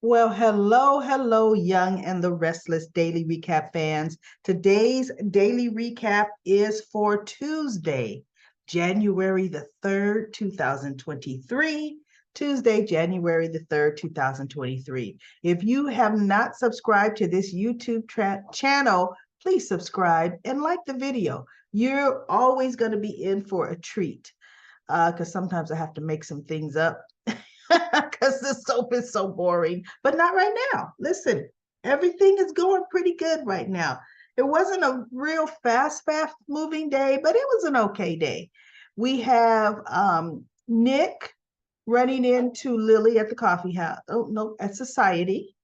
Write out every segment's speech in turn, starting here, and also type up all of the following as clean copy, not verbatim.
Well, hello, Young and the Restless Daily Recap fans. Today's daily recap is for Tuesday, January the 3rd, 2023. Tuesday, January the 3rd, 2023. If you have not subscribed to this YouTube channel, please subscribe and like the video. You're always going to be in for a treat because sometimes I have to make some things up because the soap is so boring, but not right now. Listen, everything is going pretty good right now. It wasn't a real fast moving day, but it was an okay day. We have Nick running into Lily at the coffee house. Oh, no, at Society.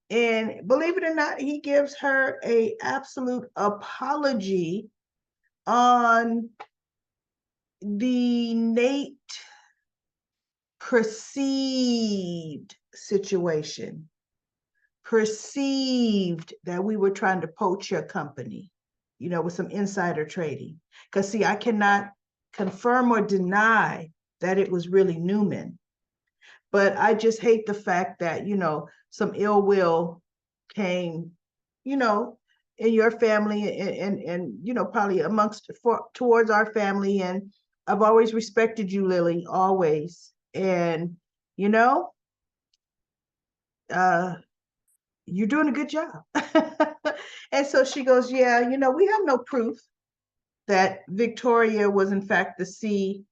And believe it or not, he gives her a absolute apology on the Nate perceived situation, perceived that we were trying to poach your company, with some insider trading. Because, see, I cannot confirm or deny that it was really Newman, but I just hate the fact that, some ill will came, you know, in your family and probably towards our family. And I've always respected you, Lily, always. And, you know, uh, you're doing a good job. And so she goes, yeah, we have no proof that Victoria was in fact the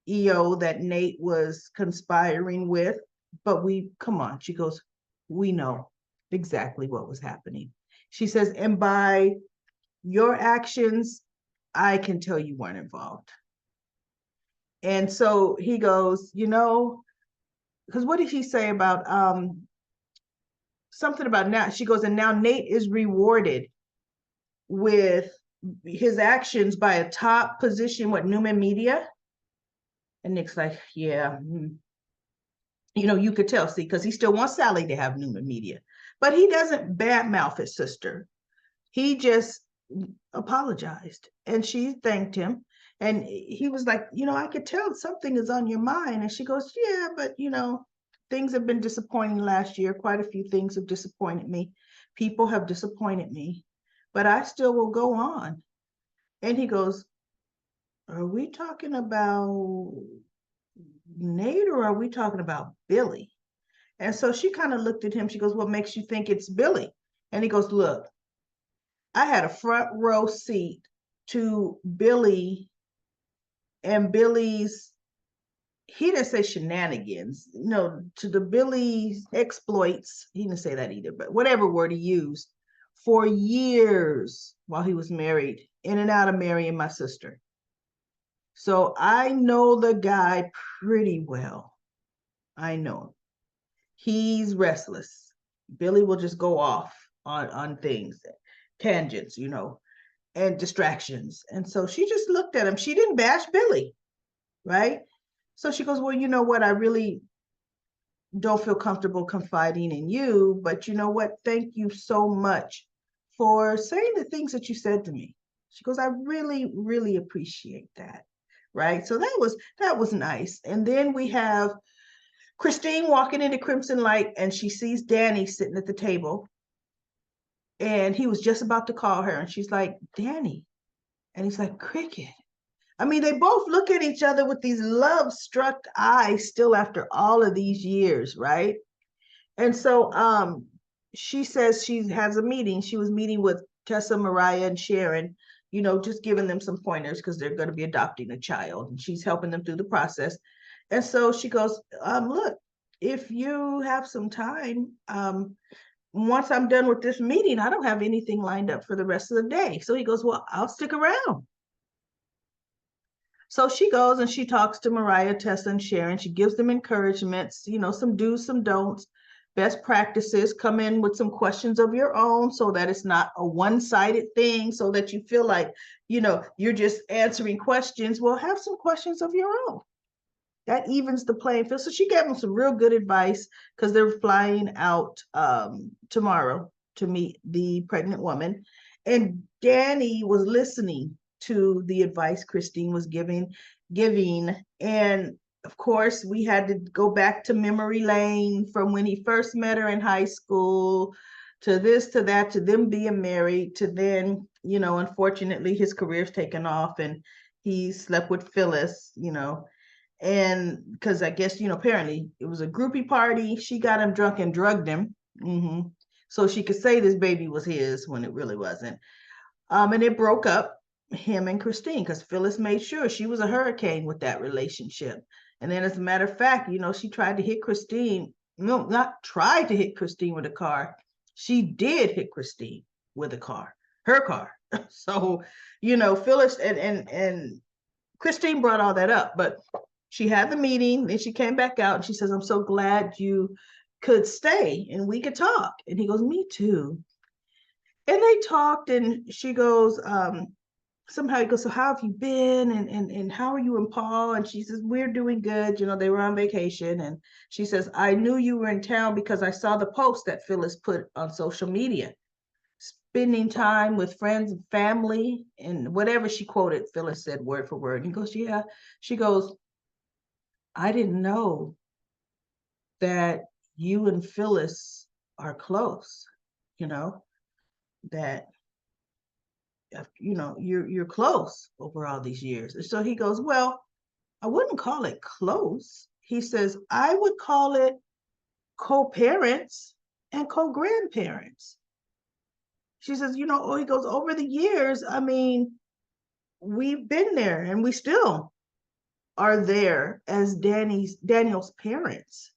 CEO that Nate was conspiring with, but come on, she goes, we know exactly what was happening. She says, and by your actions, I can tell you weren't involved. And so he goes, because what did he say about something about now? She goes, and now Nate is rewarded with his actions by a top position, what, Newman Media? And Nick's like, yeah. You could tell, see, because he still wants Sally to have Newman Media. But he doesn't badmouth his sister. He just apologized. And she thanked him. And he was like, I could tell something is on your mind. And she goes, yeah, but, things have been disappointing last year. Quite a few things have disappointed me. People have disappointed me. But I still will go on. And he goes, are we talking about Nate or are we talking about Billy? And so she kind of looked at him. She goes, what makes you think it's Billy? And he goes, look, I had a front row seat to Billy and Billy's, he didn't say shenanigans, no, to the Billy's exploits. He didn't say that either, but whatever word he used, for years while he was married, in and out of marrying my sister. So I know the guy pretty well. I know him. He's restless. Billy will just go off on things, tangents, and distractions. And so she just looked at him. She didn't bash Billy, right? So she goes, well, you know what? I really don't feel comfortable confiding in you, but you know what? Thank you so much for saying the things that you said to me. She goes, I really, really appreciate that. Right. So that was nice. And then we have Christine walking into Crimson Light and she sees Danny sitting at the table. And he was just about to call her. And she's like, Danny. And he's like, Cricket. I mean, they both look at each other with these love-struck eyes still after all of these years, right? And so she says she has a meeting. She was meeting with Tessa, Mariah, and Sharon, just giving them some pointers because they're going to be adopting a child. And she's helping them through the process. And so she goes, look, if you have some time, once I'm done with this meeting, I don't have anything lined up for the rest of the day. So he goes, well, I'll stick around. So she goes and she talks to Mariah, Tessa, and Sharon. She gives them encouragements, some do's, some don'ts, best practices. Come in with some questions of your own so that it's not a one-sided thing, so that you feel like, you're just answering questions. Well, have some questions of your own. That evens the playing field. So she gave them some real good advice because they're flying out tomorrow to meet the pregnant woman. And Danny was listening to the advice Christine was giving. And of course, we had to go back to memory lane from when he first met her in high school to this, to that, to them being married, to then, unfortunately, his career's taken off and he slept with Phyllis, and because I guess, apparently it was a groupie party. She got him drunk and drugged him. So she could say this baby was his when it really wasn't. And it broke up him and Christine because Phyllis made sure she was a hurricane with that relationship. And then, as a matter of fact, she tried to hit Christine. No, not tried to hit Christine with a car. She did hit Christine with a car, her car. So, Phyllis and Christine brought all that up, but she had the meeting, then she came back out and she says, "I'm so glad you could stay and we could talk." And he goes, "Me too." And they talked, and she goes, somehow he goes, "So how have you been? And how are you and Paul?" And she says, "We're doing good." They were on vacation. And she says, "I knew you were in town because I saw the post that Phyllis put on social media, spending time with friends and family," and whatever she quoted, Phyllis said word for word. And he goes, "Yeah." She goes, "I didn't know that you and Phyllis are close, you know, that you're close over all these years." And so he goes, "Well, I wouldn't call it close." He says, "I would call it co-parents and co-grandparents." She says, he goes, "Over the years, I mean, we've been there and we still are there as Daniel's parents,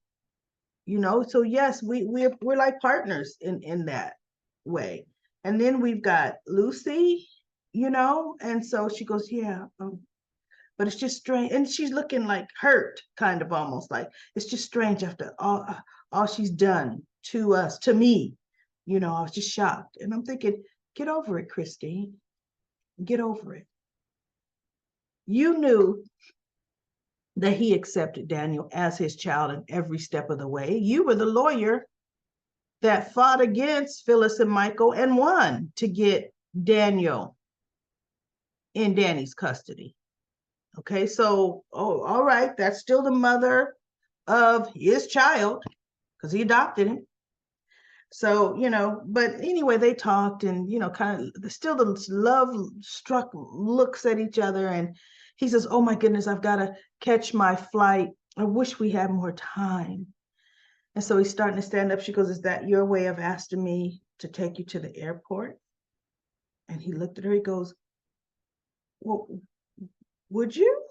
So yes, we're like partners in that way. And then we've got Lucy, and so she goes, "Yeah, but it's just strange." And she's looking like hurt, kind of almost like it's just strange after all she's done to us, to me. I was just shocked. And I'm thinking, get over it, Christine. Get over it. You knew that he accepted Daniel as his child in every step of the way. You were the lawyer that fought against Phyllis and Michael and won to get Daniel in Danny's custody. Okay, so, all right, that's still the mother of his child because he adopted him. So, but anyway, they talked and, kind of still the love struck looks at each other. And he says, "Oh my goodness, I've got to catch my flight. I wish we had more time." And so he's starting to stand up. She goes, "Is that your way of asking me to take you to the airport?" And he looked at her. He goes, "Well, would you?"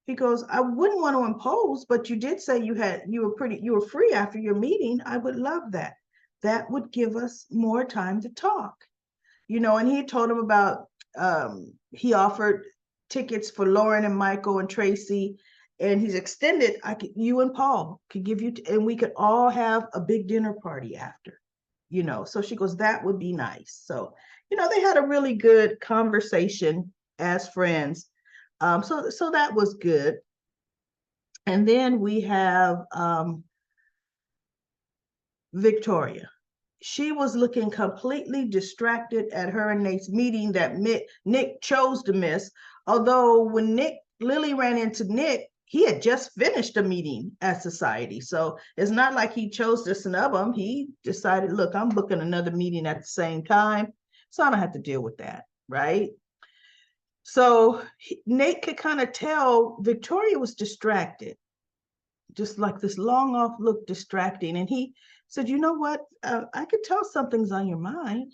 He goes, "I wouldn't want to impose, but you did say you were free after your meeting. I would love that. That would give us more time to talk." And he told him about he offered tickets for Lauren and Michael and Tracy, and he's extended, you and Paul could give you, and we could all have a big dinner party after, So she goes, "That would be nice." So, they had a really good conversation as friends. So that was good. And then we have Victoria. She was looking completely distracted at her and Nate's meeting that Nick chose to miss. Although when Lily ran into Nick, he had just finished a meeting at Society. So it's not like he chose to snub him. He decided, "Look, I'm booking another meeting at the same time, so I don't have to deal with that," right? So Nate could kind of tell Victoria was distracted, just like this long off look, distracting. And he said, "You know what? I could tell something's on your mind.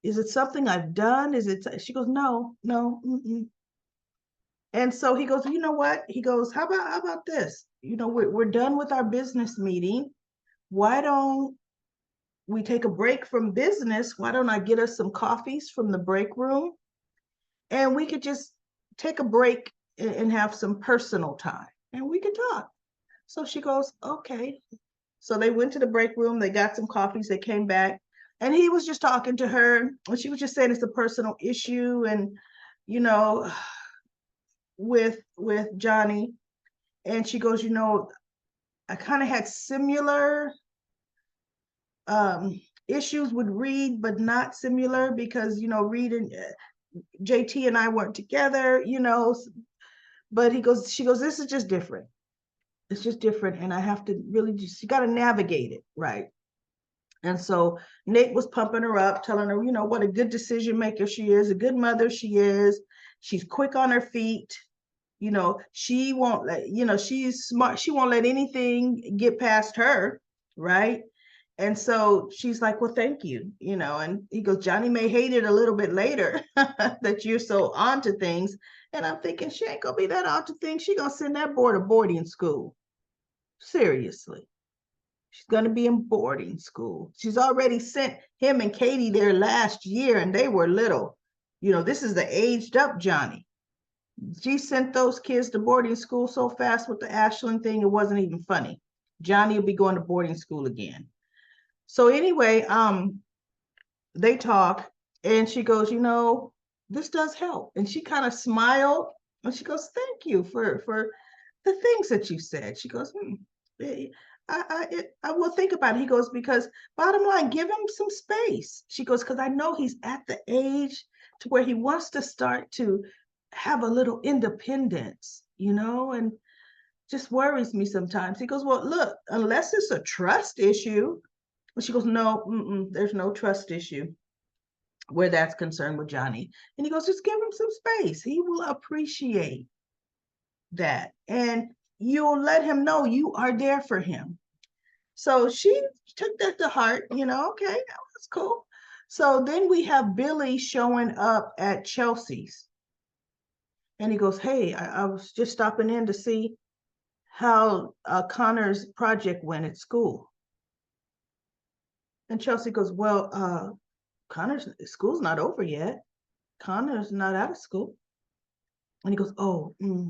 Is it something I've done? Is it?" She goes, "No, no." Mm-mm. And so he goes, "You know what?" He goes, how about this? We're done with our business meeting. Why don't we take a break from business? Why don't I get us some coffees from the break room? And we could just take a break and have some personal time and we could talk. So she goes, "Okay." So they went to the break room, they got some coffees, they came back, and he was just talking to her, and she was just saying it's a personal issue, and you know, with Johnny. And she goes, "I kind of had similar issues with Reed, but not similar because Reed and JT and I weren't together, But she goes, this is just different. It's just different. And I have to really you got to navigate it. Right. And so Nate was pumping her up, telling her, what a good decision maker she is, a good mother she is. She's quick on her feet. She won't let, she's smart. She won't let anything get past her. Right. And so she's like, well, thank you, and he goes, Johnny may hate it a little bit later that you're so onto things. And I'm thinking, she ain't gonna be that onto things. She gonna send that boy to boarding school. Seriously. She's going to be in boarding school. She's already sent him and Katie there last year, and they were little. This is the aged up Johnny. She sent those kids to boarding school so fast with the Ashland thing, it wasn't even funny. Johnny will be going to boarding school again. So anyway, they talk, and she goes, this does help. And she kind of smiled, and she goes, thank you for the things that you said. She goes, I will think about it. He goes, because bottom line, give him some space. She goes, because I know he's at the age to where he wants to start to have a little independence, and just worries me sometimes. He goes, well, look, unless it's a trust issue. She goes, no, there's no trust issue where that's concerned with Johnny. And he goes, just give him some space. He will appreciate that. And you'll let him know you are there for him. So she took that to heart, okay, that was cool. So then we have Billy showing up at Chelsea's. And he goes, hey, I was just stopping in to see how Connor's project went at school. And Chelsea goes, well, Connor's school's not over yet. Connor's not out of school. And he goes, oh, And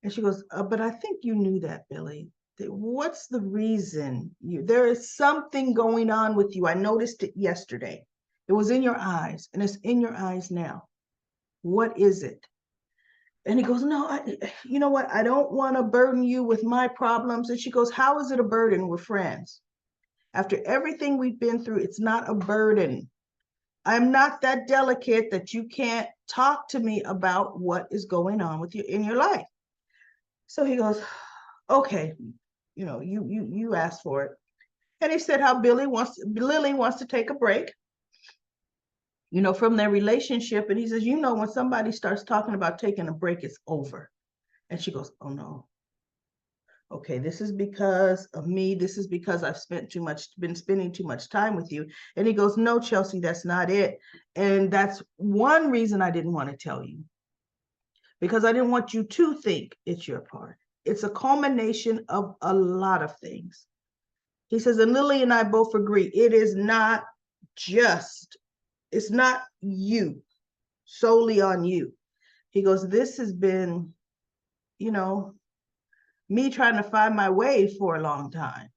she goes, but I think you knew that, Billy. What's the reason? There is something going on with you. I noticed it yesterday. It was in your eyes, and it's in your eyes now. What is it? And he goes, no, you know what? I don't want to burden you with my problems. And she goes, how is it a burden? We're friends. After everything we've been through, it's not a burden. I'm not that delicate that you can't talk to me about what is going on with you in your life. So he goes, okay, you asked for it. And he said how Lily wants to take a break, from their relationship. And he says, when somebody starts talking about taking a break, it's over. And she goes, oh no. Okay, this is because of me. This is because I've been spending too much time with you. And he goes, no, Chelsea, that's not it. And that's one reason I didn't want to tell you, because I didn't want you to think it's your part. It's a culmination of a lot of things. He says, and Lily and I both agree, it's not you, solely on you. He goes, this has been, me trying to find my way for a long time,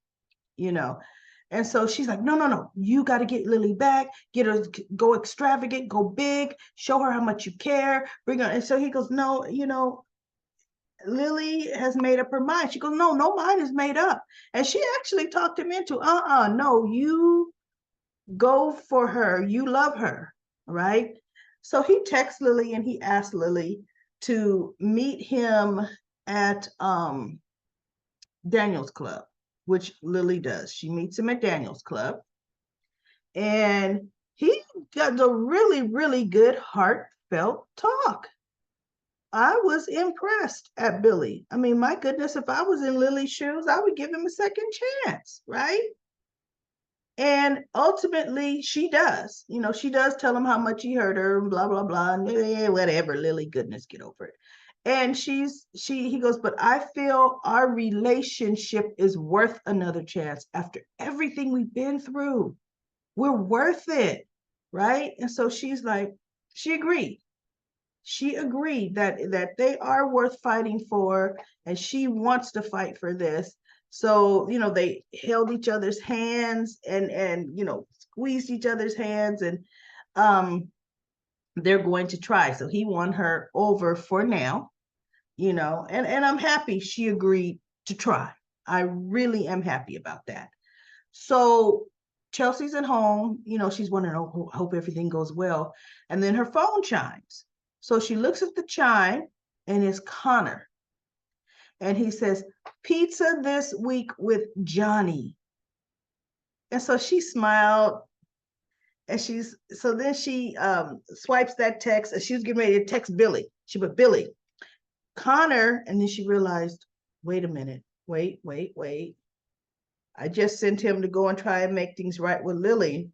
And so she's like, no, you got to get Lily back, get her, go extravagant, go big, show her how much you care, bring her. And so he goes, no, Lily has made up her mind. She goes, no, mind is made up. And she actually talked him into, no, you go for her. You love her, right? So he texts Lily and he asked Lily to meet him at Daniel's Club, which Lily does. She meets him at Daniel's Club. And he got a really, really good, heartfelt talk. I was impressed at Billy. I mean, my goodness, if I was in Lily's shoes, I would give him a second chance, right? And ultimately, she does. She does tell him how much he hurt her, and blah, blah, blah. And whatever, Lily, goodness, get over it. And he goes, but I feel our relationship is worth another chance after everything we've been through. We're worth it, right? And so she's like, she agreed. She agreed that they are worth fighting for, and she wants to fight for this. So, they held each other's hands and squeezed each other's hands, and they're going to try. So he won her over for now, and I'm happy she agreed to try. I really am happy about that. So Chelsea's at home, she's wondering, oh, I hope everything goes well. And then her phone chimes. So she looks at the chime, and it's Connor. And he says, pizza this week with Johnny. And so she smiled, and then she swipes that text, and she was getting ready to text Billy. She put Billy, Connor, and then she realized, wait a minute, wait. I just sent him to go and try and make things right with Lily.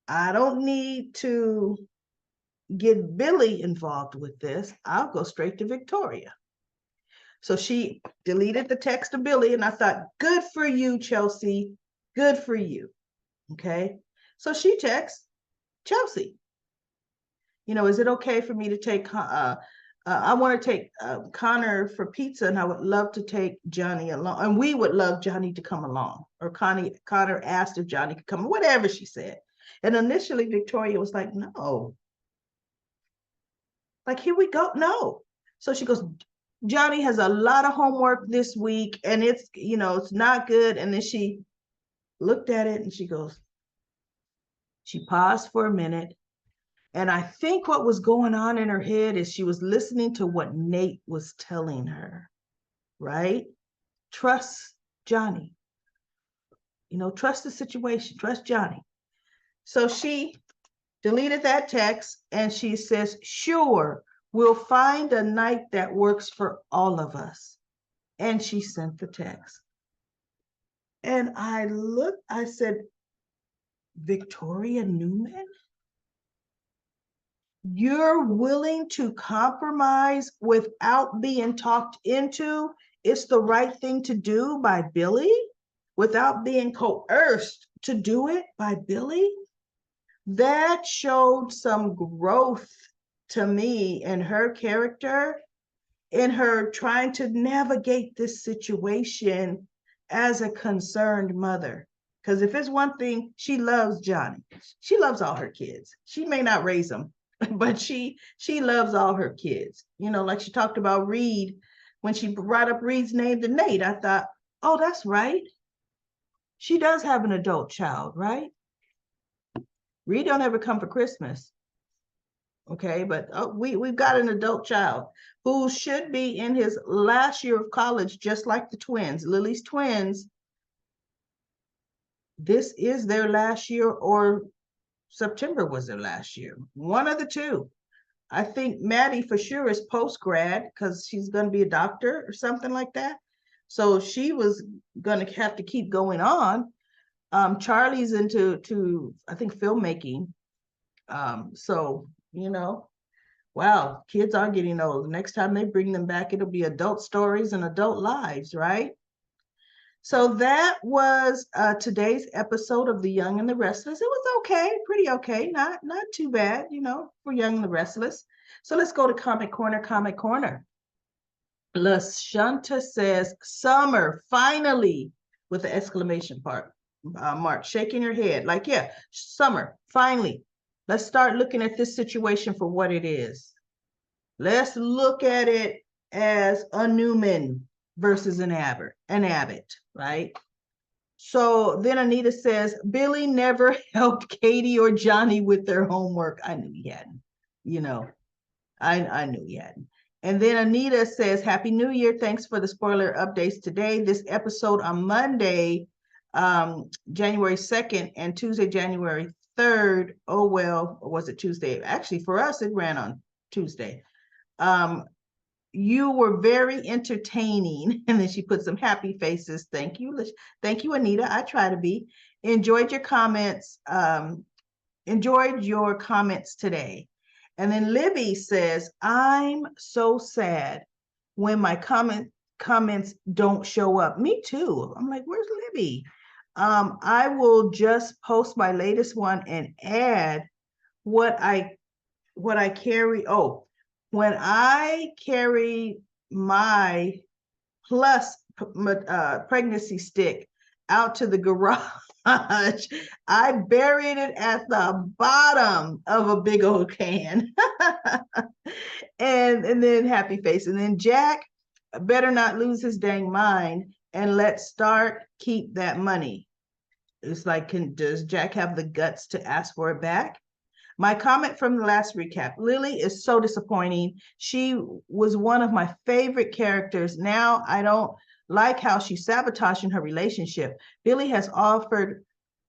I don't need to get Billy involved with this. I'll go straight to Victoria. So she deleted the text to Billy, and I thought, good for you, Chelsea. Good for you. Okay. So she texts Chelsea. Is it okay for me to take, I want to take Connor for pizza, and I would love to take Johnny along. And we would love Johnny to come along. Or Connor asked if Johnny could come, whatever she said. And initially, Victoria was like, no. Like, here we go. No. So she goes, Johnny has a lot of homework this week, and it's not good. And then she looked at it and she paused for a minute. And I think what was going on in her head is she was listening to what Nate was telling her, right? Trust Johnny. Trust the situation, trust Johnny. So she deleted that text, and she says, sure, we'll find a night that works for all of us. And she sent the text. And I said, Victoria Newman? You're willing to compromise without being talked into it's the right thing to do by Billy, without being coerced to do it by Billy? That showed some growth to me in her character, in her trying to navigate this situation as a concerned mother. Because if it's one thing, she loves Johnny. She loves all her kids. She may not raise them, but she loves all her kids. Like she talked about Reed, when she brought up Reed's name to Nate, I thought, oh, that's right. She does have an adult child, right? Reed don't ever come for Christmas. Okay, but we've got an adult child who should be in his last year of college, just like the twins. Lily's twins, this is their last year, or September was their last year. One of the two. I think Maddie for sure is post-grad because she's going to be a doctor or something like that. So she was going to have to keep going on. Charlie's into I think filmmaking. So, wow, kids are getting old. Next time they bring them back, it'll be adult stories and adult lives, right? So that was today's episode of The Young and the Restless. It was okay, pretty okay, not too bad, for Young and the Restless. So let's go to Comic Corner. La Shunta says, summer, finally, with the exclamation mark, shaking her head. Like, yeah, summer, finally. Let's start looking at this situation for what it is. Let's look at it as a Newman versus an Abbott, right? So then Anita says, Billy never helped Katie or Johnny with their homework. I knew he hadn't, I knew he hadn't. And then Anita says, Happy New Year. Thanks for the spoiler updates today. This episode on Monday, January 2nd, and Tuesday, January 3rd. Oh, well, or was it Tuesday? Actually, for us, it ran on Tuesday. You were very entertaining. And then she put some happy faces. Thank you. Thank you, Anita. I try to be. Enjoyed your comments. Today. And then Libby says, I'm so sad when my comments don't show up. Me too. I'm like, where's Libby? I will just post my latest one and add what I carry. Oh, when I carry my plus pregnancy stick out to the garage, I buried it at the bottom of a big old can. and then happy face. And then Jack better not lose his dang mind, and let's start keep that money. It's like, does Jack have the guts to ask for it back? My comment from the last recap, Lily is so disappointing. She was one of my favorite characters. Now I don't like how she's sabotaging her relationship. Billy has offered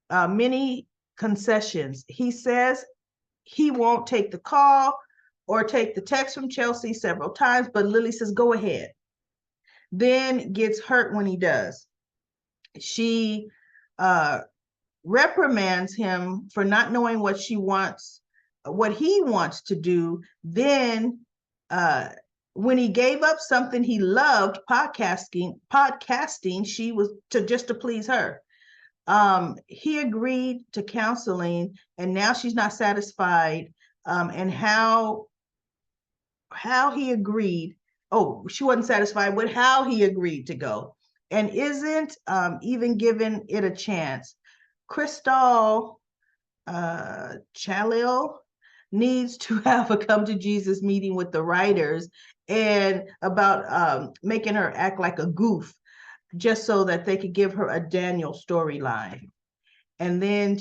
many concessions. He says he won't take the call or take the text from Chelsea several times, but Lily says, go ahead. Then gets hurt when he does. She reprimands him for not knowing what he wants to do. Then when he gave up something he loved, podcasting, she was just to please her. He agreed to counseling, and now she's not satisfied. And how he agreed. Oh, she wasn't satisfied with how he agreed to go, and isn't even given it a chance. Crystal Chalil needs to have a come to Jesus meeting with the writers and about making her act like a goof, just so that they could give her a Daniel storyline. And then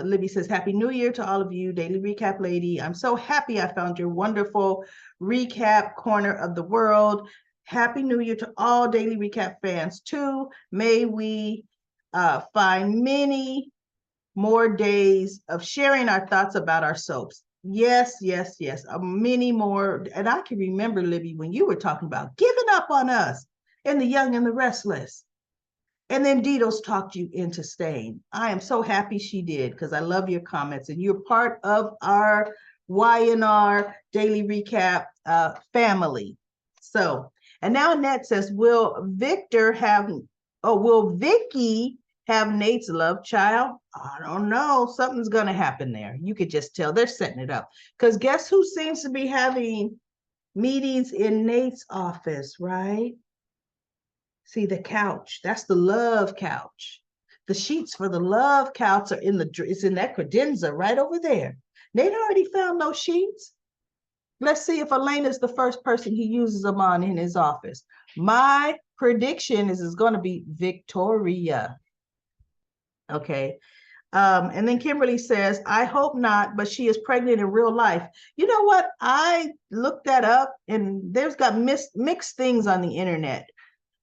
Libby says, Happy New Year to all of you, Daily Recap Lady. I'm so happy I found your wonderful recap corner of the world. Happy New Year to all Daily Recap fans too. May we find many more days of sharing our thoughts about our soaps. Yes, yes, yes, many more. And I can remember, Libby, when you were talking about giving up on us and The Young and the Restless. And then Ditos talked you into staying. I am so happy she did, because I love your comments and you're part of our YNR Daily Recap family. So, and now Annette says, will Vicky have Nate's love child? I don't know. Something's going to happen there. You could just tell they're setting it up. Because guess who seems to be having meetings in Nate's office, right? See, the couch, that's the love couch. The sheets for the love couch are it's in that credenza right over there. Nate already found those sheets. Let's see if Elena's the first person he uses them on in his office. My prediction is it's going to be Victoria. Okay. And then Kimberly says, I hope not, but she is pregnant in real life. You know what? I looked that up, and there's got mixed things on the internet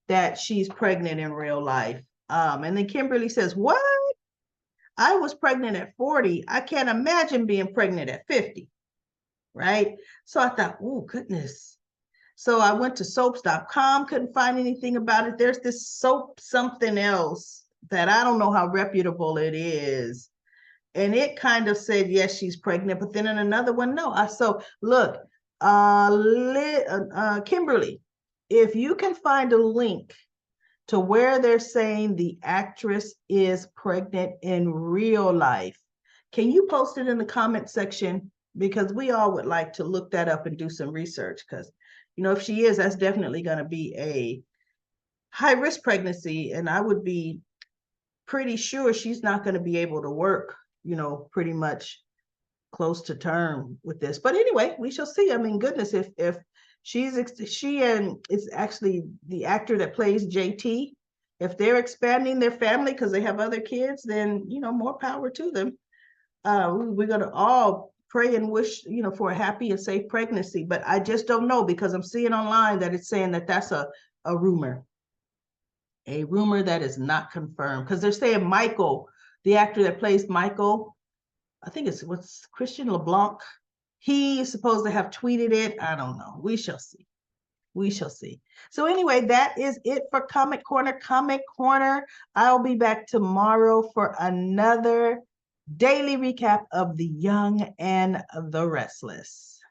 that she's pregnant in real life. And then Kimberly says, what? I was pregnant at 40. I can't imagine being pregnant at 50, right? So I thought, oh, goodness. So I went to soaps.com, couldn't find anything about it. There's this soap something else that I don't know how reputable it is. And it kind of said, yes, she's pregnant. But then in another one, no. So look, Kimberly, if you can find a link to where they're saying the actress is pregnant in real life, can you post it in the comment section? Because we all would like to look that up and do some research. Because, you know, if she is, that's definitely going to be a high risk pregnancy. And I would be pretty sure she's not going to be able to work, you know, pretty much close to term with this. But anyway, we shall see. I mean, goodness, if she and it's actually the actor that plays JT, if they're expanding their family because they have other kids, then, you know, more power to them. We're going to all pray and wish, you know, for a happy and safe pregnancy. But I just don't know, because I'm seeing online that it's saying that that's a rumor that is not confirmed, because they're saying Michael, the actor that plays Michael, I think it's what's Christian LeBlanc. He is supposed to have tweeted it. I don't know. We shall see. We shall see. So anyway, that is it for Comic Corner. Comic Corner. I'll be back tomorrow for another daily recap of The Young and the Restless.